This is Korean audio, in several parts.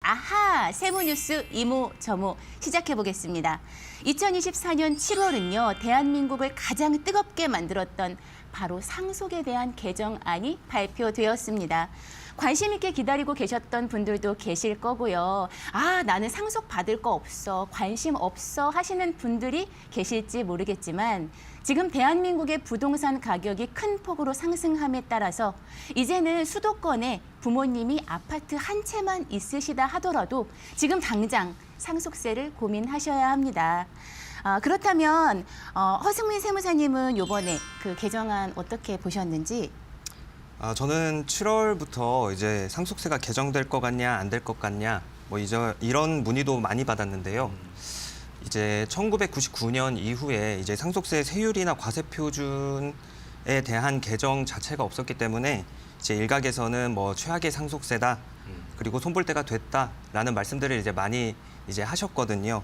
아하! 세무뉴스 이모저모 시작해보겠습니다. 2024년 7월은요, 대한민국을 가장 뜨겁게 만들었던 바로 상속에 대한 개정안이 발표되었습니다. 관심 있게 기다리고 계셨던 분들도 계실 거고요. 아, 나는 상속 받을 거 없어, 관심 없어 하시는 분들이 계실지 모르겠지만 지금 대한민국의 부동산 가격이 큰 폭으로 상승함에 따라서 이제는 수도권에 부모님이 아파트 한 채만 있으시다 하더라도 지금 당장 상속세를 고민하셔야 합니다. 그렇다면 허승민 세무사님은 이번에 그 개정안 어떻게 보셨는지? 저는 7월부터 이제 상속세가 개정될 것 같냐, 안 될 것 같냐, 뭐 이런 문의도 많이 받았는데요. 이제 1999년 이후에 이제 상속세 세율이나 과세 표준에 대한 개정 자체가 없었기 때문에 이제 일각에서는 뭐 최악의 상속세다, 그리고 손볼때가 됐다라는 말씀들을 이제 많이 이제 하셨거든요.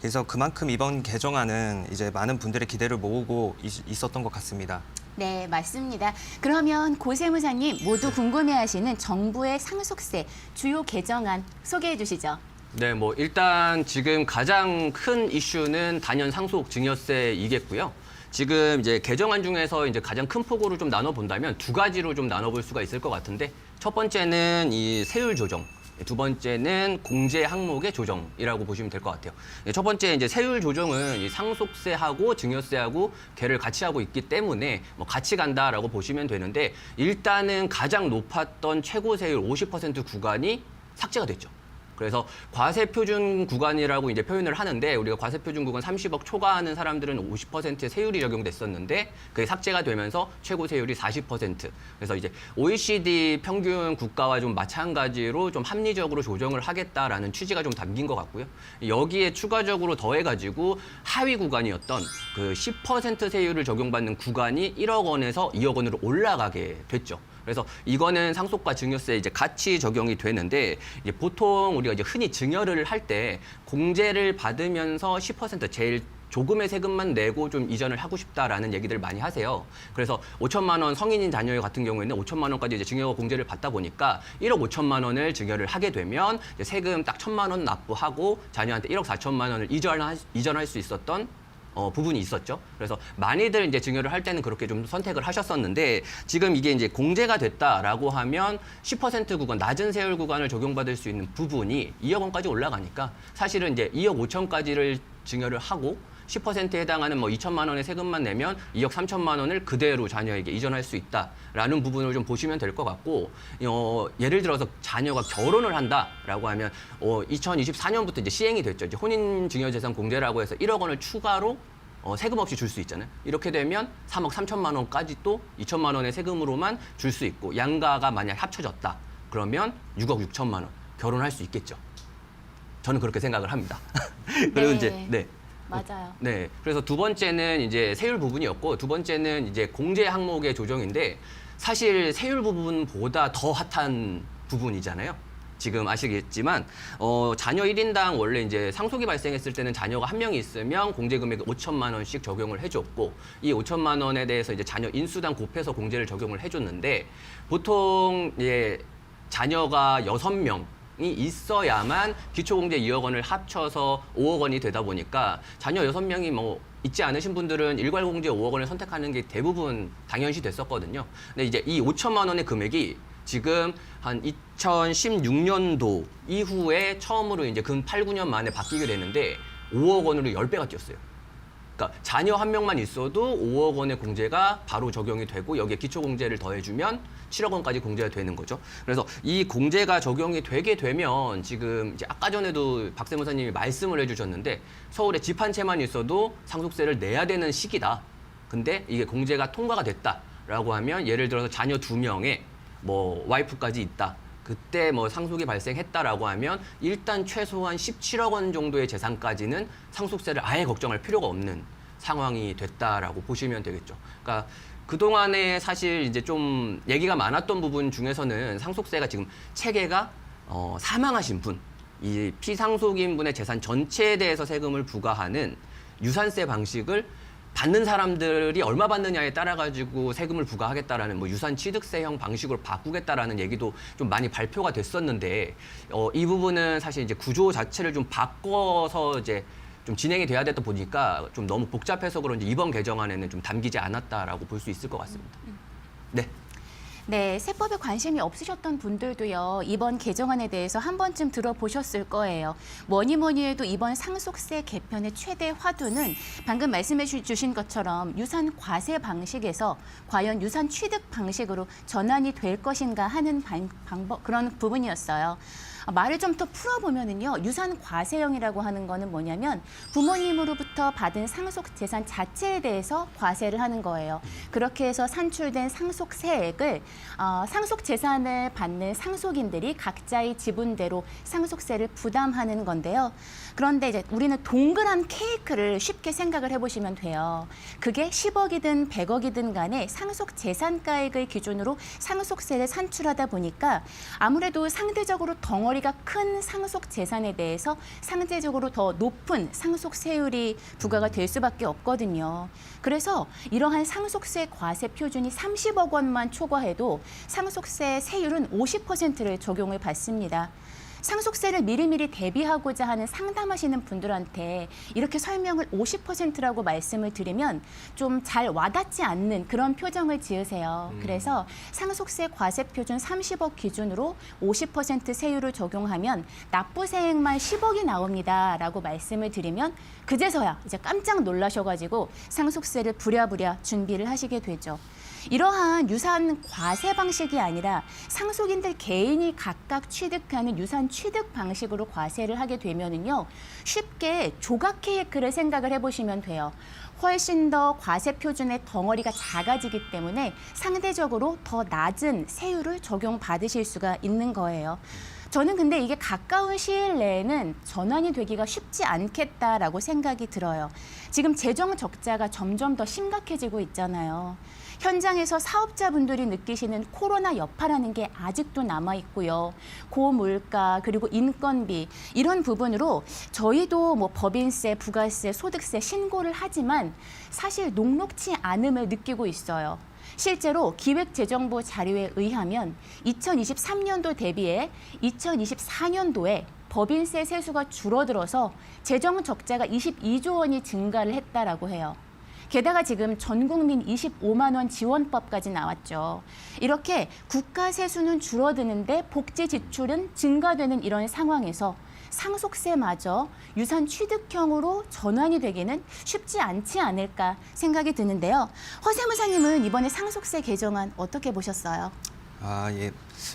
그래서 그만큼 이번 개정안은 이제 많은 분들의 기대를 모으고 있었던 것 같습니다. 네, 맞습니다. 그러면 고 세무사님 모두 궁금해하시는 정부의 상속세 주요 개정안 소개해 주시죠. 네, 뭐 일단 지금 가장 큰 이슈는 단연 상속 증여세이겠고요. 지금 이제 개정안 중에서 이제 가장 큰 폭으로 좀 나눠 본다면 두 가지로 좀 나눠볼 수가 있을 것 같은데, 첫 번째는 이 세율 조정, 두 번째는 공제 항목의 조정이라고 보시면 될 것 같아요. 첫 번째 이제 세율 조정은 이 상속세하고 증여세하고 개를 같이 하고 있기 때문에 뭐 같이 간다라고 보시면 되는데, 일단은 가장 높았던 최고 세율 50% 구간이 삭제가 됐죠. 그래서 과세표준 구간이라고 이제 표현을 하는데, 우리가 과세표준 구간 30억 초과하는 사람들은 50%의 세율이 적용됐었는데 그게 삭제가 되면서 최고 세율이 40%. 그래서 이제 OECD 평균 국가와 좀 마찬가지로 좀 합리적으로 조정을 하겠다라는 취지가 좀 담긴 것 같고요. 여기에 추가적으로 더해가지고 하위 구간이었던 그 10% 세율을 적용받는 구간이 1억 원에서 2억 원으로 올라가게 됐죠. 그래서 이거는 상속과 증여세 이제 같이 적용이 되는데, 이제 보통 우리가 이제 흔히 증여를 할 때 공제를 받으면서 10% 제일 조금의 세금만 내고 좀 이전을 하고 싶다라는 얘기들 많이 하세요. 그래서 5천만 원 성인인 자녀 같은 경우에는 5천만 원까지 이제 증여 공제를 받다 보니까 1억 5천만 원을 증여를 하게 되면 이제 세금 딱 1천만 원 납부하고 자녀한테 1억 4천만 원을 이전할 수 있었던 부분이 있었죠. 그래서 많이들 이제 증여를 할 때는 그렇게 좀 선택을 하셨었는데, 지금 이게 이제 공제가 됐다라고 하면 10% 구간, 낮은 세율 구간을 적용받을 수 있는 부분이 2억 원까지 올라가니까 사실은 이제 2억 5천까지를 증여를 하고 10%에 해당하는 뭐 2천만 원의 세금만 내면 2억 3천만 원을 그대로 자녀에게 이전할 수 있다라는 부분을 좀 보시면 될 것 같고, 예를 들어서 자녀가 결혼을 한다라고 하면 2024년부터 이제 시행이 됐죠. 이제 혼인증여재산 공제라고 해서 1억 원을 추가로 세금 없이 줄 수 있잖아요. 이렇게 되면 3억 3천만 원까지 또 2천만 원의 세금으로만 줄 수 있고, 양가가 만약 합쳐졌다 그러면 6억 6천만 원 결혼할 수 있겠죠. 저는 그렇게 생각을 합니다. 그리고 이제 맞아요. 네. 그래서 두 번째는 이제 세율 부분이었고, 두 번째는 이제 공제 항목의 조정인데, 사실 세율 부분보다 더 핫한 부분이잖아요. 지금 아시겠지만 자녀 1인당 원래 이제 상속이 발생했을 때는 자녀가 한 명이 있으면 공제 금액 5천만 원씩 적용을 해줬고, 이 5천만 원에 대해서 이제 자녀 인수당 곱해서 공제를 적용을 해줬는데, 보통 자녀가 6명 이 있어야만 기초공제 2억 원을 합쳐서 5억 원이 되다 보니까 자녀 6명이 뭐 있지 않으신 분들은 일괄공제 5억 원을 선택하는 게 대부분 당연시 됐었거든요. 근데 이제 이 5천만 원의 금액이 지금 한 2016년도 이후에 처음으로 이제 근 8, 9년 만에 바뀌게 되는데 5억 원으로 10배가 뛰었어요. 그러니까 자녀 한 명만 있어도 5억 원의 공제가 바로 적용이 되고, 여기에 기초공제를 더해주면 7억 원까지 공제가 되는 거죠. 그래서 이 공제가 적용이 되게 되면 지금 이제 아까 전에도 박 세무사님이 말씀을 해주셨는데, 서울에 집 한 채만 있어도 상속세를 내야 되는 시기다. 근데 이게 공제가 통과가 됐다라고 하면, 예를 들어서 자녀 2명에 뭐 와이프까지 있다. 그때 뭐 상속이 발생했다라고 하면 일단 최소한 17억 원 정도의 재산까지는 상속세를 아예 걱정할 필요가 없는 상황이 됐다라고 보시면 되겠죠. 그러니까 그동안에 사실 이제 좀 얘기가 많았던 부분 중에서는 상속세가 지금 체계가 사망하신 분, 이 피상속인분의 재산 전체에 대해서 세금을 부과하는 유산세 방식을 받는 사람들이 얼마 받느냐에 따라 가지고 세금을 부과하겠다라는 뭐 유산 취득세형 방식으로 바꾸겠다라는 얘기도 좀 많이 발표가 됐었는데 이 부분은 사실 이제 구조 자체를 좀 바꿔서 이제 좀 진행이 돼야 되다 보니까 좀 너무 복잡해서 그런지 이번 개정안에는 좀 담기지 않았다라고 볼 수 있을 것 같습니다. 네. 네, 세법에 관심이 없으셨던 분들도요, 이번 개정안에 대해서 한 번쯤 들어보셨을 거예요. 뭐니 해도 이번 상속세 개편의 최대 화두는 방금 말씀해 주신 것처럼 유산 과세 방식에서 과연 유산 취득 방식으로 전환이 될 것인가 하는 방법, 그런 부분이었어요. 말을 좀 더 풀어보면은요, 유산 과세형이라고 하는 거는 뭐냐면 부모님으로부터 받은 상속 재산 자체에 대해서 과세를 하는 거예요. 그렇게 해서 산출된 상속세액을 상속 재산을 받는 상속인들이 각자의 지분대로 상속세를 부담하는 건데요. 그런데 이제 우리는 동그란 케이크를 쉽게 생각을 해보시면 돼요. 그게 10억이든 100억이든 간에 상속 재산가액을 기준으로 상속세를 산출하다 보니까 아무래도 상대적으로 덩어리가 큰 상속 재산에 대해서 상대적으로 더 높은 상속세율이 부과가 될 수밖에 없거든요. 그래서 이러한 상속세 과세 표준이 30억 원만 초과해도 상속세 세율은 50%를 적용을 받습니다. 상속세를 미리미리 대비하고자 하는 상담하시는 분들한테 이렇게 설명을 50%라고 말씀을 드리면 좀 잘 와닿지 않는 그런 표정을 지으세요. 그래서 상속세 과세 표준 30억 기준으로 50% 세율을 적용하면 납부세액만 10억이 나옵니다라고 말씀을 드리면 그제서야 이제 깜짝 놀라셔가지고 상속세를 부랴부랴 준비를 하시게 되죠. 이러한 유산 과세 방식이 아니라 상속인들 개인이 각각 취득하는 유산 취득 방식으로 과세를 하게 되면은요, 쉽게 조각 케이크를 생각을 해보시면 돼요. 훨씬 더 과세 표준의 덩어리가 작아지기 때문에 상대적으로 더 낮은 세율을 적용받으실 수가 있는 거예요. 저는 근데 이게 가까운 시일 내에는 전환이 되기가 쉽지 않겠다라고 생각이 들어요. 지금 재정 적자가 점점 더 심각해지고 있잖아요. 현장에서 사업자분들이 느끼시는 코로나 여파라는 게 아직도 남아있고요. 고물가 그리고 인건비 이런 부분으로 저희도 뭐 법인세, 부가세, 소득세 신고를 하지만 사실 녹록치 않음을 느끼고 있어요. 실제로 기획재정부 자료에 의하면 2023년도 대비해 2024년도에 법인세 세수가 줄어들어서 재정 적자가 22조 원이 증가를 했다라고 해요. 게다가 지금 전 국민 25만 원 지원법까지 나왔죠. 이렇게 국가 세수는 줄어드는데 복지 지출은 증가되는 이런 상황에서 상속세마저 유산 취득형으로 전환이 되기는 쉽지 않지 않을까 생각이 드는데요. 허세무사님은 이번에 상속세 개정안 어떻게 보셨어요? 예.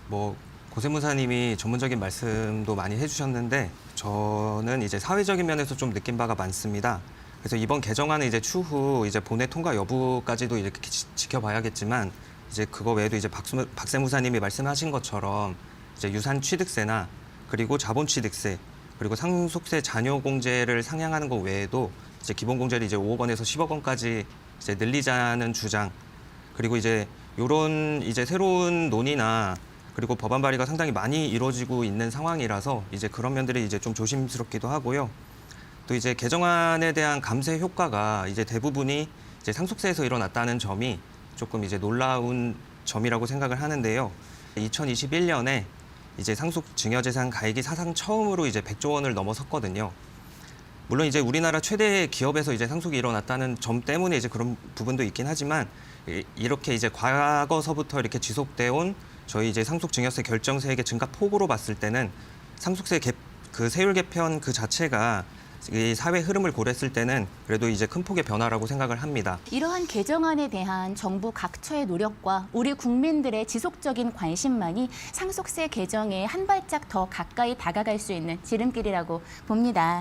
뭐 고세무사님이 전문적인 말씀도 많이 해주셨는데 저는 이제 사회적인 면에서 좀 느낀 바가 많습니다. 그래서 이번 개정안은 이제 추후 이제 본회 통과 여부까지도 이렇게 지켜봐야겠지만 이제 그거 외에도 이제 박세무사님이 말씀하신 것처럼 이제 유산 취득세나 그리고 자본취득세 그리고 상속세 잔여공제를 상향하는 것 외에도 이제 기본공제를 이제 5억 원에서 10억 원까지 이제 늘리자는 주장 그리고 이제 이런 이제 새로운 논의나 그리고 법안 발의가 상당히 많이 이루어지고 있는 상황이라서 이제 그런 면들이 이제 좀 조심스럽기도 하고요. 또 이제 개정안에 대한 감세 효과가 이제 대부분이 이제 상속세에서 일어났다는 점이 조금 이제 놀라운 점이라고 생각을 하는데요. 2021년에 이제 상속 증여재산 가액이 사상 처음으로 이제 100조 원을 넘어섰거든요. 물론 이제 우리나라 최대 기업에서 이제 상속이 일어났다는 점 때문에 이제 그런 부분도 있긴 하지만 이렇게 이제 과거서부터 이렇게 지속되어 온 저희 이제 상속 증여세 결정세액의 증가 폭으로 봤을 때는 상속세 그 세율 개편 그 자체가 이 사회 흐름을 고려했을 때는 그래도 이제 큰 폭의 변화라고 생각을 합니다. 이러한 개정안에 대한 정부 각처의 노력과 우리 국민들의 지속적인 관심만이 상속세 개정에 한 발짝 더 가까이 다가갈 수 있는 지름길이라고 봅니다.